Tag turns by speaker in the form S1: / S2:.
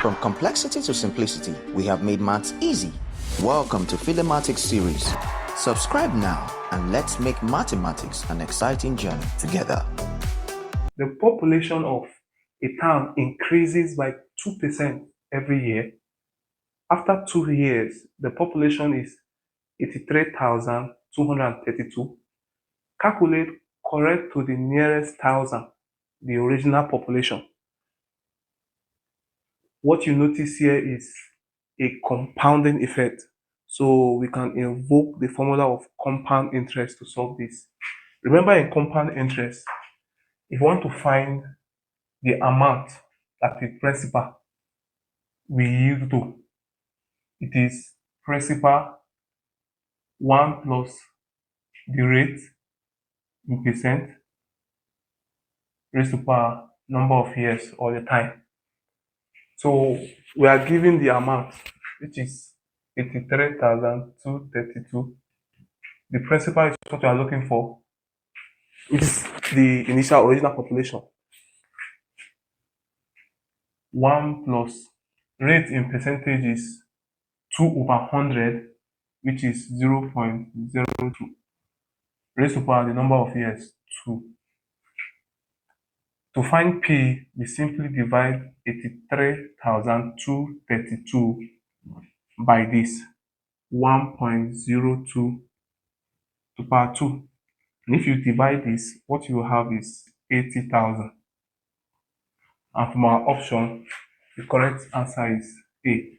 S1: From complexity to simplicity, we have made maths easy. Welcome to Philemathics series. Subscribe now and let's make mathematics an exciting journey together.
S2: The population of a town increases by 2% every year. After 2 years, the population is 83,232. Calculate correct to the nearest thousand, the original population. What you notice here is a compounding effect. So we can invoke the formula of compound interest to solve this. Remember, in compound interest, if you want to find the amount that the principal will yield to, it is principal 1 plus the rate in percent raised to power number of years or the time. So we are given the amount, which is 83,232. The principal is what we are looking for, which is the initial original population. 1 plus rate in percentage is 2/100, which is 0.02. Raised to power the number of years, 2. To find P, we simply divide 83,232 by this 1.02 to power 2. And if you divide this, what you have is 80,000. And from our option, the correct answer is A.